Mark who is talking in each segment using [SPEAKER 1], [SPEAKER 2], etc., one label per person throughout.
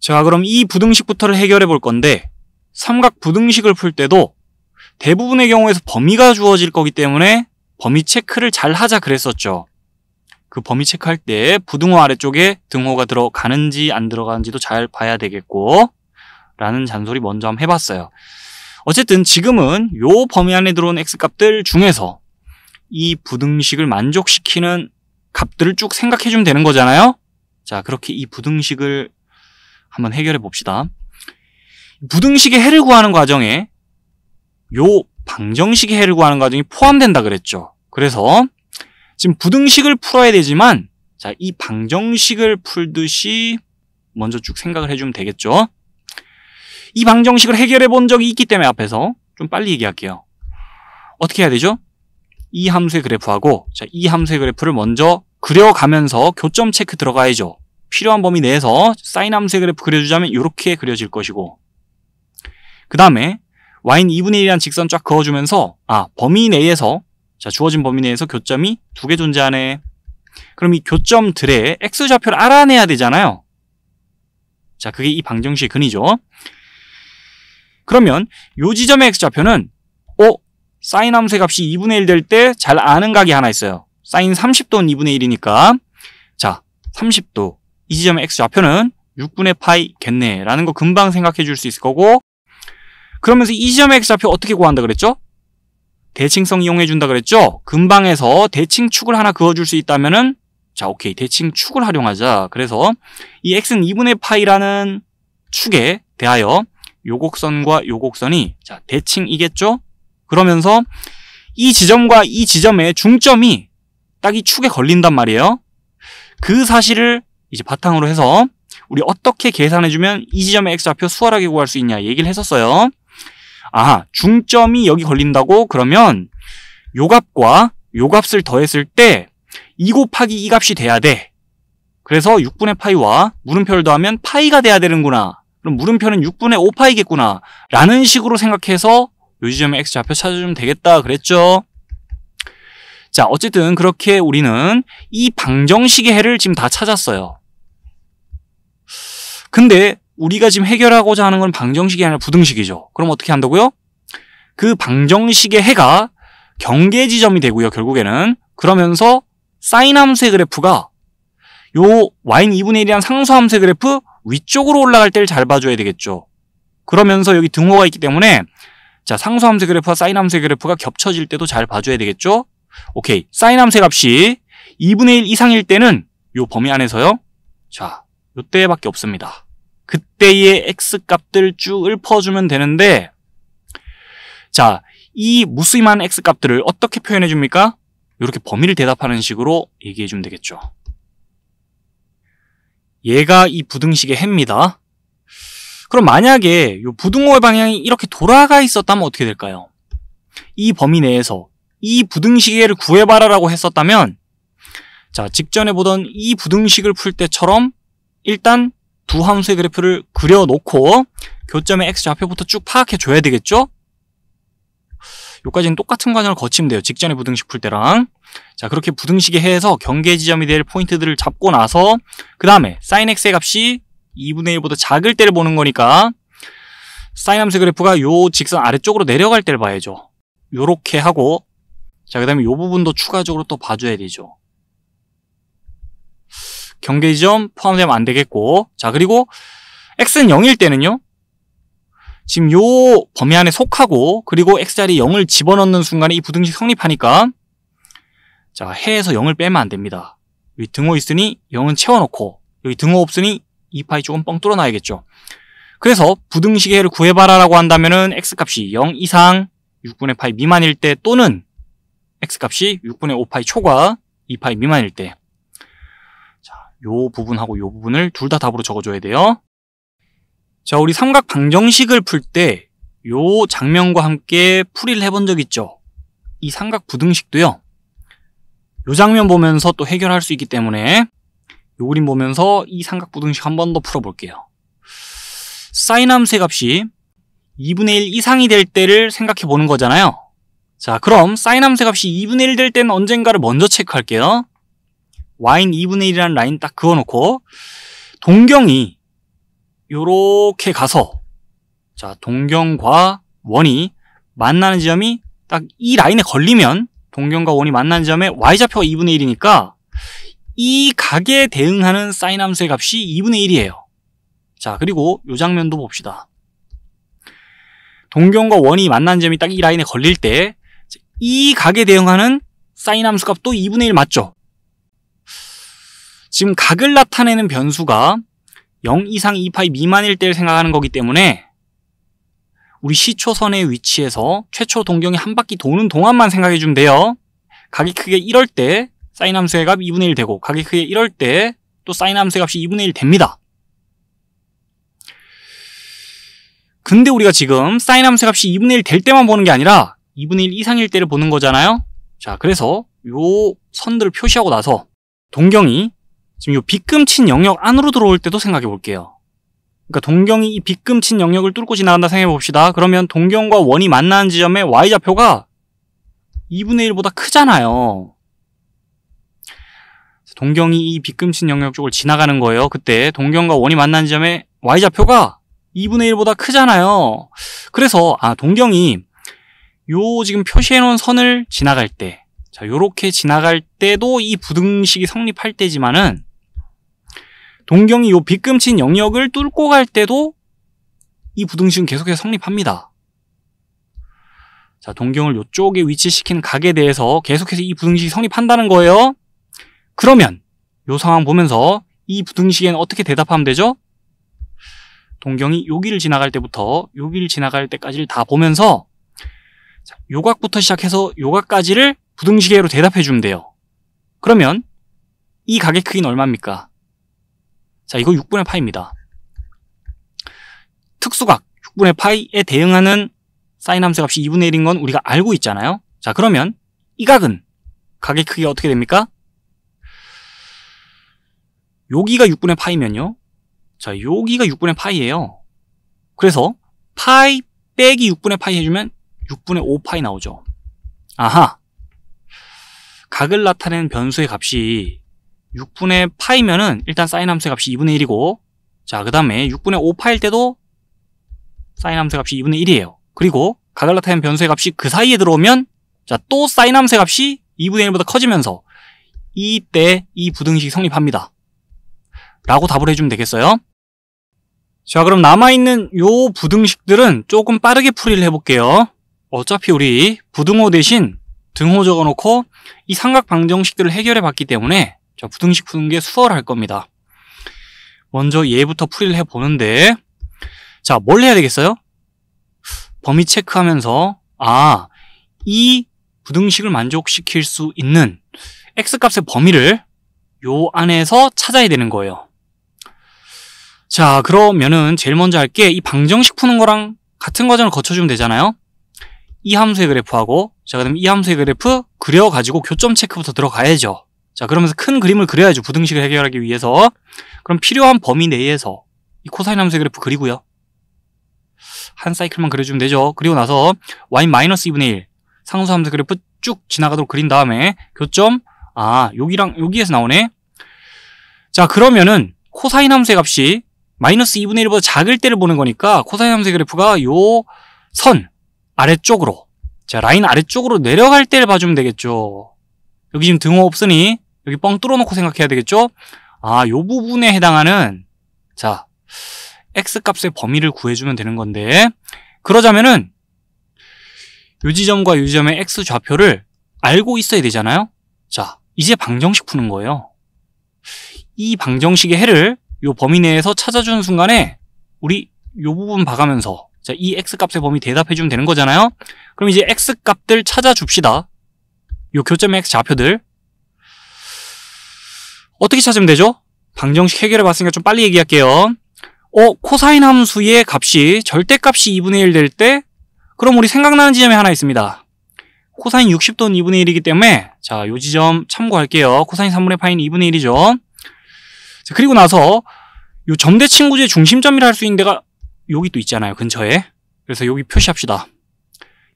[SPEAKER 1] 자, 그럼 이 부등식부터를 해결해 볼 건데 삼각 부등식을 풀 때도 대부분의 경우에서 범위가 주어질 거기 때문에 범위 체크를 잘 하자 그랬었죠. 그 범위 체크할 때 부등호 아래쪽에 등호가 들어가는지 안 들어가는지도 잘 봐야 되겠고 라는 잔소리 먼저 한번 해봤어요. 어쨌든 지금은 요 범위 안에 들어온 x값들 중에서 이 부등식을 만족시키는 값들을 쭉 생각해주면 되는 거잖아요. 자, 그렇게 이 부등식을 한번 해결해 봅시다. 부등식의 해를 구하는 과정에 요 방정식의 해를 구하는 과정이 포함된다 그랬죠. 그래서 지금 부등식을 풀어야 되지만 자, 이 방정식을 풀듯이 먼저 쭉 생각을 해주면 되겠죠. 이 방정식을 해결해 본 적이 있기 때문에 앞에서 좀 빨리 얘기할게요. 어떻게 해야 되죠? 이 함수의 그래프하고 자, 이 함수의 그래프를 먼저 그려가면서 교점 체크 들어가야죠. 필요한 범위 내에서 사인 함수의 그래프 그려주자면 이렇게 그려질 것이고 그 다음에 y는 2분의 1이라는 직선 쫙 그어주면서 범위 내에서 자, 주어진 범위 내에서 교점이 2개 존재하네. 그럼 이 교점들의 x좌표를 알아내야 되잖아요. 자, 그게 이 방정식의 근이죠. 그러면 요 지점의 x좌표는 사인 함수의 값이 2분의 1 될 때 잘 아는 각이 하나 있어요. 사인 30도는 2분의 1이니까 자, 30도 이 지점의 x좌표는 6분의 파이겠네 라는 거 금방 생각해 줄 수 있을 거고 그러면서 이 지점의 x좌표 어떻게 구한다 그랬죠? 대칭성 이용해 준다 그랬죠? 근방에서 대칭축을 하나 그어줄 수 있다면은 자, 오케이. 대칭축을 활용하자. 그래서 이 x는 2분의 파이라는 축에 대하여 요 곡선과 요 곡선이 자, 대칭이겠죠? 그러면서 이 지점과 이 지점의 중점이 딱 이 축에 걸린단 말이에요. 그 사실을 이제 바탕으로 해서 우리 어떻게 계산해주면 이 지점의 x좌표 수월하게 구할 수 있냐 얘기를 했었어요. 중점이 여기 걸린다고 그러면 요 값과 요 값을 더했을 때 2 곱하기 2 값이 돼야 돼. 그래서 6분의 파이와 물음표를 더하면 파이가 돼야 되는구나. 그럼 물음표는 6분의 5파이겠구나. 라는 식으로 생각해서 요 지점의 x좌표 찾아주면 되겠다 그랬죠. 자, 어쨌든 그렇게 우리는 이 방정식의 해를 지금 다 찾았어요. 근데 우리가 지금 해결하고자 하는 건 방정식이 아니라 부등식이죠. 그럼 어떻게 한다고요? 그 방정식의 해가 경계 지점이 되고요, 결국에는. 그러면서 사인 함수의 그래프가 요 y는 2분의 1이란 상수 함수의 그래프 위쪽으로 올라갈 때를 잘 봐줘야 되겠죠. 그러면서 여기 등호가 있기 때문에 자, 상수 함수의 그래프와 사인 함수의 그래프가 겹쳐질 때도 잘 봐줘야 되겠죠. 오케이. 사인 함수의 값이 2분의 1 이상일 때는 요 범위 안에서요. 자, 요때밖에 없습니다. 그때의 x값들 쭉 읊어주면 되는데 자, 이 무수히만 x값들을 어떻게 표현해 줍니까? 이렇게 범위를 대답하는 식으로 얘기해 주면 되겠죠. 얘가 이 부등식의 해입니다. 그럼 만약에 이 부등호의 방향이 이렇게 돌아가 있었다면 어떻게 될까요? 이 범위 내에서 이 부등식의 해를 구해봐라라고 했었다면 자, 직전에 보던 이 부등식을 풀 때처럼 일단 두 함수의 그래프를 그려놓고 교점의 x좌표부터 쭉 파악해줘야 되겠죠? 여기까지는 똑같은 과정을 거치면 돼요. 직전에 부등식 풀 때랑. 자, 그렇게 부등식의 해에서 경계 지점이 될 포인트들을 잡고 나서 그 다음에 sin x의 값이 2분의 1보다 작을 때를 보는 거니까 sin 함수의 그래프가 요 직선 아래쪽으로 내려갈 때를 봐야죠. 요렇게 하고 자, 그 다음에 요 부분도 추가적으로 또 봐줘야 되죠. 경계 지점 포함되면 안 되겠고 자, 그리고 x는 0일 때는요. 지금 요 범위 안에 속하고 그리고 x자리에 0을 집어넣는 순간에 이 부등식 성립하니까 자, 해에서 0을 빼면 안 됩니다. 여기 등호 있으니 0은 채워놓고 여기 등호 없으니 2파이 조금 뻥 뚫어놔야겠죠. 그래서 부등식의 해를 구해봐라 라고 한다면은 x값이 0 이상 6분의 파이 미만일 때 또는 x값이 6분의 5파이 초과 2파이 미만일 때 자, 요 부분하고 요 부분을 둘 다 답으로 적어줘야 돼요. 자, 우리 삼각 방정식을 풀 때 요 장면과 함께 풀이를 해본 적 있죠. 이 삼각 부등식도요. 요 장면 보면서 또 해결할 수 있기 때문에 요 그림 보면서 이 삼각 부등식 한 번 더 풀어볼게요. 사인 함수의 값이 2분의 1 이상이 될 때를 생각해 보는 거잖아요. 자, 그럼 사인 함수의 값이 2분의 1 될 때는 언젠가를 먼저 체크할게요. y는 2분의 1이라는 라인 딱 그어놓고 동경이 요렇게 가서 자, 동경과 원이 만나는 지점이 딱 이 라인에 걸리면 동경과 원이 만나는 지점에 y좌표가 2분의 1이니까 이 각에 대응하는 사인 함수의 값이 2분의 1이에요. 자, 그리고 이 장면도 봅시다. 동경과 원이 만나는 점이 딱 이 라인에 걸릴 때 이 각에 대응하는 사인 함수 값도 2분의 1 맞죠? 지금 각을 나타내는 변수가 0 이상 2파이 미만일 때를 생각하는 거기 때문에 우리 시초선의 위치에서 최초 동경이 한 바퀴 도는 동안만 생각해주면 돼요. 각이 크게 1할 때 사인 함수의 값 2분의 1 되고 각이 크게 1할 때 또 사인 함수의 값이 2분의 1 됩니다. 근데 우리가 지금 사인 함수의 값이 2분의 1 될 때만 보는 게 아니라 2분의 1 이상일 때를 보는 거잖아요. 자, 그래서 요 선들을 표시하고 나서 동경이 지금 요 빗금친 영역 안으로 들어올 때도 생각해 볼게요. 그러니까 동경이 이 빗금친 영역을 뚫고 지나간다 생각해 봅시다. 그러면 동경과 원이 만나는 지점의 y좌표가 2분의 1보다 크잖아요. 동경이 이 빗금친 영역 쪽을 지나가는 거예요. 그때 동경과 원이 만나는 지점의 y좌표가 2분의 1보다 크잖아요. 그래서 동경이 요 지금 표시해 놓은 선을 지나갈 때, 자, 요렇게 지나갈 때도 이 부등식이 성립할 때지만은 동경이 요 빗금친 영역을 뚫고 갈 때도 이 부등식은 계속해서 성립합니다. 자, 동경을 요쪽에 위치시키는 각에 대해서 계속해서 이 부등식이 성립한다는 거예요. 그러면 요 상황 보면서 이 부등식에는 어떻게 대답하면 되죠? 동경이 여기를 지나갈 때부터 여기를 지나갈 때까지를 다 보면서 자, 요 각부터 시작해서 요 각까지를 부등식으로 대답해 주면 돼요. 그러면 이 각의 크기는 얼마입니까? 자, 이거 6분의 파입니다. 특수각 6분의 파이에 대응하는 사인 함수 값이 2분의 1인 건 우리가 알고 있잖아요. 자, 그러면 이 각은 각의 크기가 어떻게 됩니까? 여기가 6분의 파이면요. 자, 여기가 6분의 파이예요. 그래서 파이 빼기 6분의 파이 해주면 6분의 5파이 나오죠. 아하. 각을 나타내는 변수의 값이 6분의 파이면은 일단 사인 함수의 값이 2분의 1이고, 자, 그 다음에 6분의 5파일 때도 사인 함수의 값이 2분의 1이에요. 그리고 각을 나타내는 변수의 값이 그 사이에 들어오면, 자, 또 사인 함수의 값이 2분의 1보다 커지면서 이때 이 부등식이 성립합니다. 라고 답을 해주면 되겠어요. 자, 그럼 남아있는 요 부등식들은 조금 빠르게 풀이를 해볼게요. 어차피 우리 부등호 대신 등호 적어놓고 이 삼각 방정식들을 해결해 봤기 때문에 자, 부등식 푸는 게 수월할 겁니다. 먼저 얘부터 풀이를 해보는데, 자, 뭘 해야 되겠어요? 범위 체크하면서 이 부등식을 만족시킬 수 있는 x값의 범위를 요 안에서 찾아야 되는 거예요. 자, 그러면은 제일 먼저 할 게 이 방정식 푸는 거랑 같은 과정을 거쳐주면 되잖아요. 이 함수의 그래프하고, 자, 그다음 이 함수의 그래프 그려가지고 교점 체크부터 들어가야죠. 자, 그러면서 큰 그림을 그려야죠. 부등식을 해결하기 위해서. 그럼 필요한 범위 내에서 이 코사인 함수의 그래프 그리고요. 한 사이클만 그려주면 되죠. 그리고 나서 y-2분의 1 상수 함수의 그래프 쭉 지나가도록 그린 다음에 교점, 여기랑 여기에서 나오네. 자, 그러면은 코사인 함수의 값이 마이너스 2분의 1보다 작을 때를 보는 거니까 코사인 함수의 그래프가 요 선 아래쪽으로, 자, 라인 아래쪽으로 내려갈 때를 봐주면 되겠죠. 여기 지금 등호 없으니 여기 뻥 뚫어놓고 생각해야 되겠죠. 요 부분에 해당하는, 자, x값의 범위를 구해주면 되는 건데, 그러자면은 요 지점과 요 지점의 x 좌표를 알고 있어야 되잖아요. 자, 이제 방정식 푸는 거예요. 이 방정식의 해를 요 범위 내에서 찾아주는 순간에 우리 요 부분 봐가면서, 자, 이 x값의 범위 대답해주면 되는 거잖아요. 그럼 이제 x값들 찾아줍시다. 요 교점의 x 좌표들 어떻게 찾으면 되죠? 방정식 해결해 봤으니까 좀 빨리 얘기할게요. 코사인 함수의 값이 절대값이 2분의 1 될 때, 그럼 우리 생각나는 지점이 하나 있습니다. 코사인 60도는 2분의 1이기 때문에, 자, 요 지점 참고할게요. 코사인 3분의 파이는 2분의 1이죠. 자, 그리고 나서 요 점대 친구주의 중심점이라 할 수 있는 데가 여기 또 있잖아요, 근처에. 그래서 여기 표시합시다.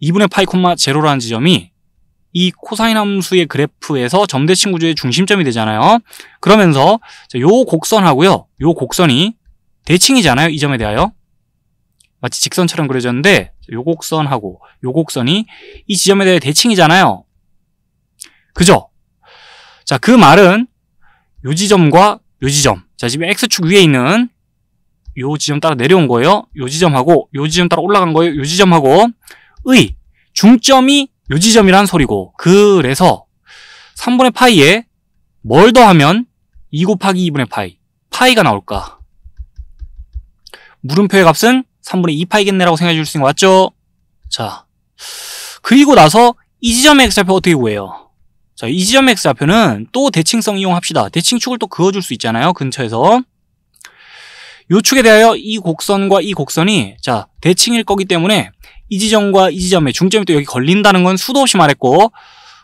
[SPEAKER 1] 2분의 파이 콤마 제로라는 지점이 이 코사인 함수의 그래프에서 점대 친구주의 중심점이 되잖아요. 그러면서 자, 요 곡선하고요, 요 곡선이 대칭이잖아요. 이 점에 대하여. 마치 직선처럼 그려졌는데 요 곡선하고 요 곡선이 이 지점에 대해 대칭이잖아요. 그죠? 자, 그 말은 요 지점과 요 지점, 자 지금 X축 위에 있는 요 지점 따라 내려온 거예요. 요 지점하고 요 지점 따라 올라간 거예요. 요 지점하고 의 중점이 요 지점이란 소리고, 그래서 3분의 파이에 뭘 더하면 2 곱하기 2분의 파이, 파이가 나올까? 물음표의 값은 3분의 2파이겠네라고 생각해 줄 수 있는 거 맞죠? 자, 그리고 나서 이 지점의 X좌표 어떻게 구해요? 자, 이 지점의 X좌표는 또 대칭성 이용합시다. 대칭축을 또 그어줄 수 있잖아요. 근처에서. 요 축에 대하여 이 곡선과 이 곡선이 자 대칭일 거기 때문에 이 지점과 이 지점의 중점이 또 여기 걸린다는 건 수도 없이 말했고,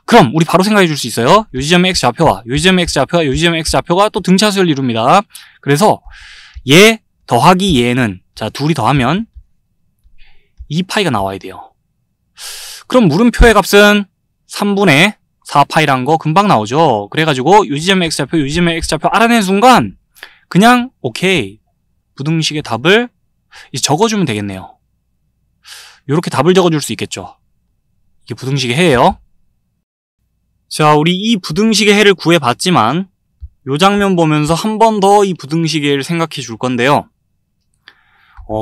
[SPEAKER 1] 그럼 우리 바로 생각해 줄 수 있어요. 요 지점의 X좌표와 요 지점의 X좌표와 요 지점의 X좌표가 또 등차수를 이룹니다. 그래서 얘 더하기 얘는 자 둘이 더하면 2파이가 나와야 돼요. 그럼 물음표의 값은 3분의 4파이란 거 금방 나오죠. 그래가지고 요 지점의 X좌표, 요 지점의 X좌표 알아낸 순간 그냥 오케이, 부등식의 답을 이제 적어주면 되겠네요. 이렇게 답을 적어줄 수 있겠죠. 이게 부등식의 해예요. 자, 우리 이 부등식의 해를 구해봤지만 요 장면 보면서 한 번 더 이 부등식의 해를 생각해 줄 건데요.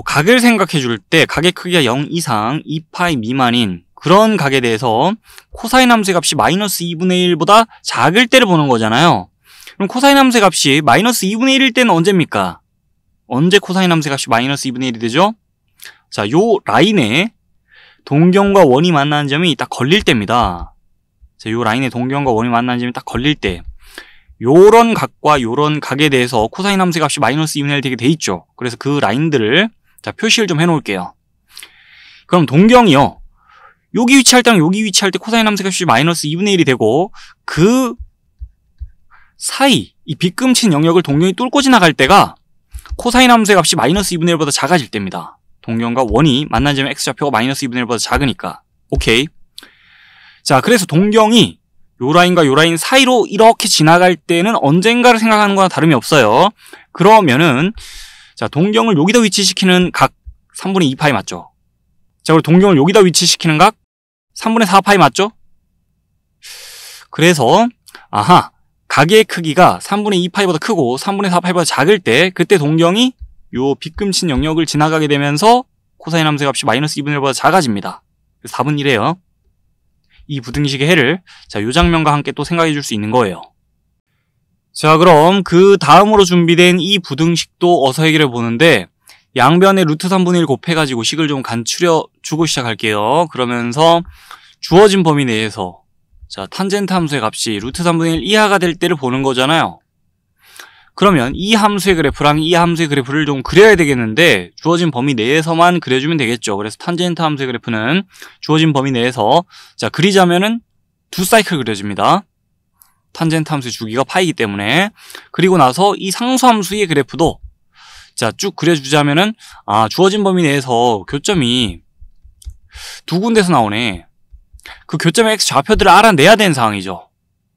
[SPEAKER 1] 각을 생각해 줄 때 각의 크기가 0 이상 2파이 미만인 그런 각에 대해서 코사인 함수의 값이 마이너스 2분의 1보다 작을 때를 보는 거잖아요. 그럼 코사인 함수의 값이 마이너스 2분의 1일 때는 언제입니까? 언제 코사인 함수의 값이 마이너스 2분의 1이 되죠? 자, 요 라인에 동경과 원이 만나는 점이 딱 걸릴 때입니다. 자, 요 라인에 동경과 원이 만나는 점이 딱 걸릴 때 요런 각과 요런 각에 대해서 코사인 함수의 값이 마이너스 2분의 1 되게 돼 있죠. 그래서 그 라인들을 자 표시를 좀 해놓을게요. 그럼 동경이요, 여기 위치할 때랑 여기 위치할 때 코사인 함수의 값이 마이너스 2분의 1이 되고, 그 사이 이 빗금친 영역을 동경이 뚫고 지나갈 때가 코사인 함수의 값이 마이너스 2분의 1보다 작아질 때입니다. 동경과 원이 만나는 점의 X좌표가 마이너스 2분의 1보다 작으니까. 오케이. 자, 그래서 동경이 요 라인과 요 라인 사이로 이렇게 지나갈 때는 언젠가를 생각하는 거나 다름이 없어요. 그러면은 자, 동경을 여기다 위치시키는 각 3분의 2파이 맞죠? 자, 그리고 동경을 여기다 위치시키는 각 3분의 4파이 맞죠? 그래서 아하, 각의 크기가 3분의 2파이보다 크고 3분의 4파이보다 작을 때 그때 동경이 요 빗금친 영역을 지나가게 되면서 코사인 함수의 값이 마이너스 2분의 1보다 작아집니다. 그래서 답은 이래요. 이 부등식의 해를 자, 요 장면과 함께 또 생각해 줄 수 있는 거예요. 자, 그럼 그 다음으로 준비된 이 부등식도 어서 해결해 보는데 양변에 루트 3분의 1 곱해가지고 식을 좀 간추려 주고 시작할게요. 그러면서 주어진 범위 내에서 자, 탄젠트 함수의 값이 루트 3분의 1 이하가 될 때를 보는 거잖아요. 그러면 이 함수의 그래프랑 이 함수의 그래프를 좀 그려야 되겠는데 주어진 범위 내에서만 그려주면 되겠죠. 그래서 탄젠트 함수의 그래프는 주어진 범위 내에서 자 그리자면은 두 사이클 그려집니다. 탄젠트 함수의 주기가 파이기 때문에. 그리고 나서 이 상수 함수의 그래프도 자 쭉 그려주자면은 주어진 범위 내에서 교점이 두 군데서 나오네. 그 교점의 x 좌표들을 알아내야 되는 상황이죠.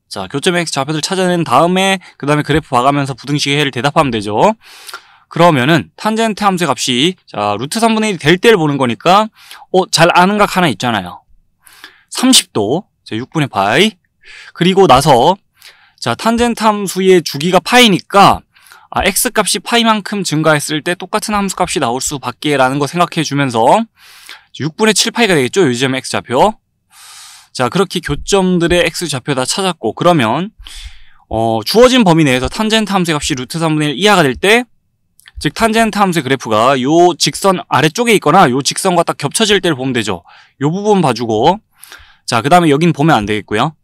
[SPEAKER 1] 자, 교점의 x 좌표들 찾아낸 다음에 그 다음에 그래프 봐가면서 부등식의 해를 대답하면 되죠. 그러면은 탄젠트 함수의 값이 자 루트 3분의 1이 될 때를 보는 거니까 잘 아는 각 하나 있잖아요. 30도 자 6분의 파이. 그리고 나서 자 탄젠트 함수의 주기가 파이니까 x 값이 파이만큼 증가했을 때 똑같은 함수 값이 나올 수밖에 라는 거 생각해 주면서 6분의 7파이가 되겠죠. 요 지점의 x 좌표. 자, 그렇게 교점들의 x좌표 다 찾았고, 그러면 주어진 범위 내에서 탄젠트 함수의 값이 루트 3분의 1 이하가 될 때, 즉 탄젠트 함수의 그래프가 요 직선 아래쪽에 있거나 요 직선과 딱 겹쳐질 때를 보면 되죠. 요 부분 봐주고, 자, 그 다음에 여긴 보면 안 되겠고요.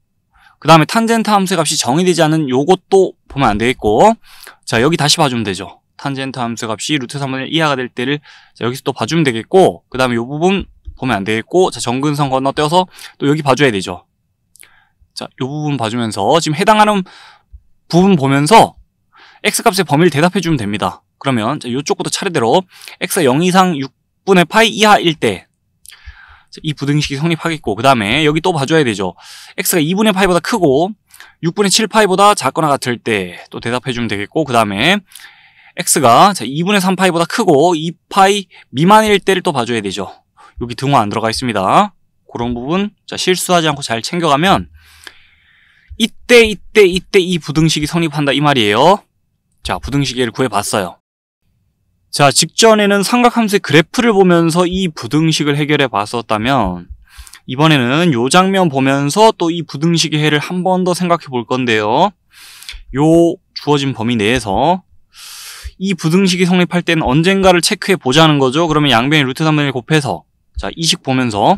[SPEAKER 1] 그 다음에 탄젠트 함수의 값이 정의되지 않은 요것도 보면 안 되겠고, 자, 여기 다시 봐주면 되죠. 탄젠트 함수의 값이 루트 3분의 1 이하가 될 때를 자, 여기서 또 봐주면 되겠고, 그 다음에 요 부분 보면 안 되겠고, 자, 정근선 건너뛰어서 또 여기 봐줘야 되죠. 자, 요 부분 봐주면서 지금 해당하는 부분 보면서 x값의 범위를 대답해주면 됩니다. 그러면 자, 요쪽부터 차례대로 x가 0 이상 6분의 파이 이하일 때 이 부등식이 성립하겠고, 그 다음에 여기 또 봐줘야 되죠. x가 2분의 파이보다 크고 6분의 7파이보다 작거나 같을 때 또 대답해주면 되겠고, 그 다음에 x가 2분의 3파이보다 크고 2파이 미만일 때를 또 봐줘야 되죠. 여기 등호 안 들어가 있습니다. 그런 부분 실수하지 않고 잘 챙겨가면 이때 이 부등식이 성립한다 이 말이에요. 자, 부등식을 구해봤어요. 자, 직전에는 삼각함수의 그래프를 보면서 이 부등식을 해결해 봤었다면 이번에는 요 장면 보면서 또 이 부등식의 해를 한 번 더 생각해 볼 건데요. 요 주어진 범위 내에서 이 부등식이 성립할 때는 언젠가를 체크해 보자는 거죠. 그러면 양변에 루트 3분의 1 곱해서 자, 이 식 보면서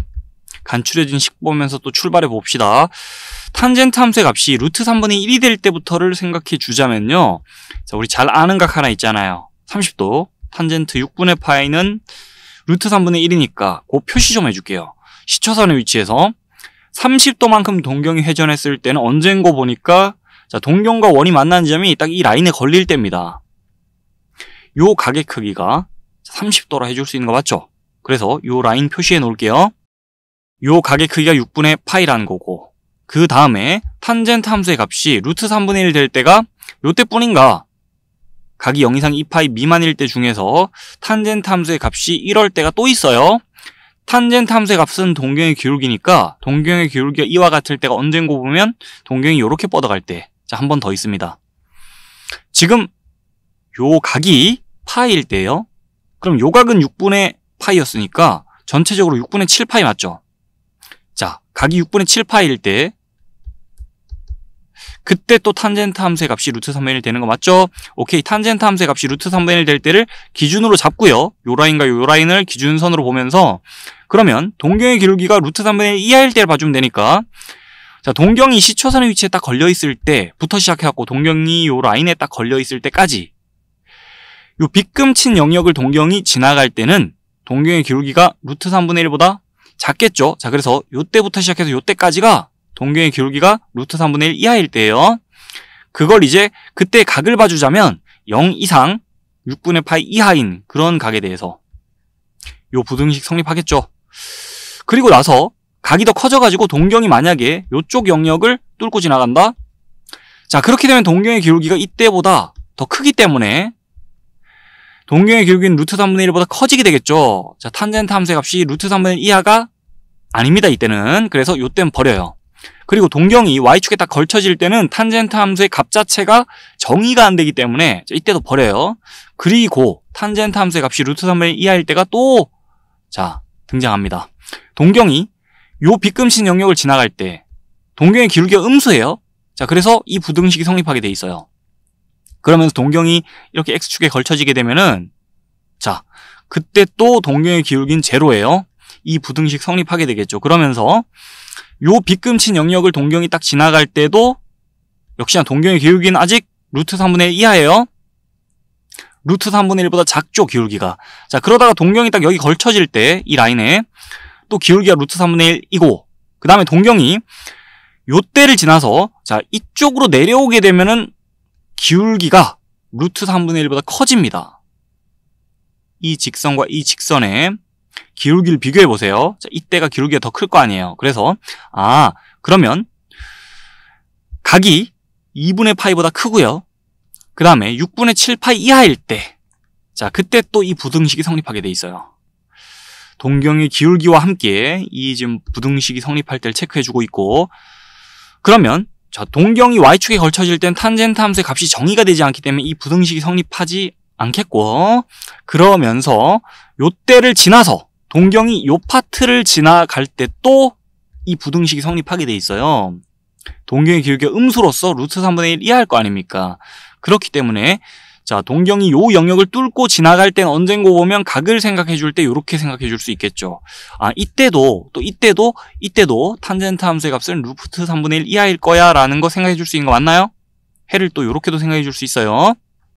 [SPEAKER 1] 간추려진 식 보면서 또 출발해 봅시다. 탄젠트 함수의 값이 루트 3분의 1이 될 때부터를 생각해 주자면요. 자, 우리 잘 아는 각 하나 있잖아요. 30도 탄젠트 6분의 파이는 루트 3분의 1이니까 그 표시 좀 해줄게요. 시초선의 위치에서 30도만큼 동경이 회전했을 때는 언젠고 보니까 자, 동경과 원이 만난 지점이 딱 이 라인에 걸릴 때입니다. 요 각의 크기가 30도라 해줄 수 있는 거 맞죠? 그래서 요 라인 표시해 놓을게요. 요 각의 크기가 6분의 파이라는 거고 그 다음에 탄젠트 함수의 값이 루트 3분의 1 될 때가 요때 뿐인가? 각이 0 이상 2파이 미만일 때 중에서 탄젠트 함수의 값이 이럴 때가 또 있어요. 탄젠트 함수의 값은 동경의 기울기니까 동경의 기울기가 이와 같을 때가 언젠고 보면 동경이 이렇게 뻗어갈 때. 자, 한 번 더 있습니다. 지금 요 각이 파이일 때요. 그럼 요 각은 6분의 파이였으니까 전체적으로 6분의 7파이 맞죠? 자, 각이 6분의 7파이일 때 그때 또 탄젠트 함수의 값이 루트 3분의 1 되는 거 맞죠? 오케이, 탄젠트 함수의 값이 루트 3분의 1 될 때를 기준으로 잡고요. 요 라인과 요 라인을 기준선으로 보면서 그러면 동경의 기울기가 루트 3분의 1 이하일 때를 봐주면 되니까 자, 동경이 시초선의 위치에 딱 걸려있을 때부터 시작해갖고 동경이 요 라인에 딱 걸려있을 때까지 요 빗금친 영역을 동경이 지나갈 때는 동경의 기울기가 루트 3분의 1보다 작겠죠? 자, 그래서 요때부터 시작해서 요때까지가 동경의 기울기가 루트 3분의 1 이하일 때예요. 그걸 이제 그때 각을 봐주자면 0 이상 6분의 파이 이하인 그런 각에 대해서 요 부등식 성립하겠죠. 그리고 나서 각이 더 커져가지고 동경이 만약에 요쪽 영역을 뚫고 지나간다? 자, 그렇게 되면 동경의 기울기가 이때보다 더 크기 때문에 동경의 기울기는 루트 3분의 1보다 커지게 되겠죠. 자, 탄젠트 함수의 값이 루트 3분의 1 이하가 아닙니다, 이때는. 그래서 요때는 버려요. 그리고 동경이 Y축에 딱 걸쳐질 때는 탄젠트 함수의 값 자체가 정의가 안 되기 때문에 이때도 버려요. 그리고 탄젠트 함수의 값이 루트 3분의 1 이하일 때가 또 자, 등장합니다. 동경이 요 빗금친 영역을 지나갈 때 동경의 기울기가 음수예요. 자, 그래서 이 부등식이 성립하게 돼 있어요. 그러면서 동경이 이렇게 X축에 걸쳐지게 되면은 자, 그때 또 동경의 기울기는 제로예요. 이 부등식 성립하게 되겠죠. 그러면서 요 빗금친 영역을 동경이 딱 지나갈 때도 역시나 동경의 기울기는 아직 루트 3분의 1 이하예요. 루트 3분의 1보다 작죠, 기울기가. 자, 그러다가 동경이 딱 여기 걸쳐질 때 이 라인에 또 기울기가 루트 3분의 1이고 그 다음에 동경이 요때를 지나서 자, 이쪽으로 내려오게 되면은 기울기가 루트 3분의 1보다 커집니다. 이 직선과 이 직선의 기울기를 비교해 보세요. 자, 이때가 기울기가 더 클 거 아니에요. 그래서 그러면 각이 2분의 파이보다 크고요. 그 다음에 6분의 7파이 이하일 때 자, 그때 또 이 부등식이 성립하게 돼 있어요. 동경의 기울기와 함께 이 지금 부등식이 성립할 때를 체크해주고 있고 그러면 자, 동경이 Y축에 걸쳐질 땐 탄젠트 함수의 값이 정의가 되지 않기 때문에 이 부등식이 성립하지 않겠고 그러면서 요때를 지나서 동경이 요 파트를 지나갈 때 또 이 부등식이 성립하게 돼 있어요. 동경의 기울기가 음수로서 루트 3분의 1 이하일 거 아닙니까? 그렇기 때문에 자, 동경이 요 영역을 뚫고 지나갈 땐 언젠고 보면 각을 생각해 줄 때 이렇게 생각해 줄 수 있겠죠. 이때도 탄젠트 함수의 값은 루트 3분의 1 이하일 거야 라는 거 생각해 줄 수 있는 거 맞나요? 해를 또 이렇게도 생각해 줄 수 있어요.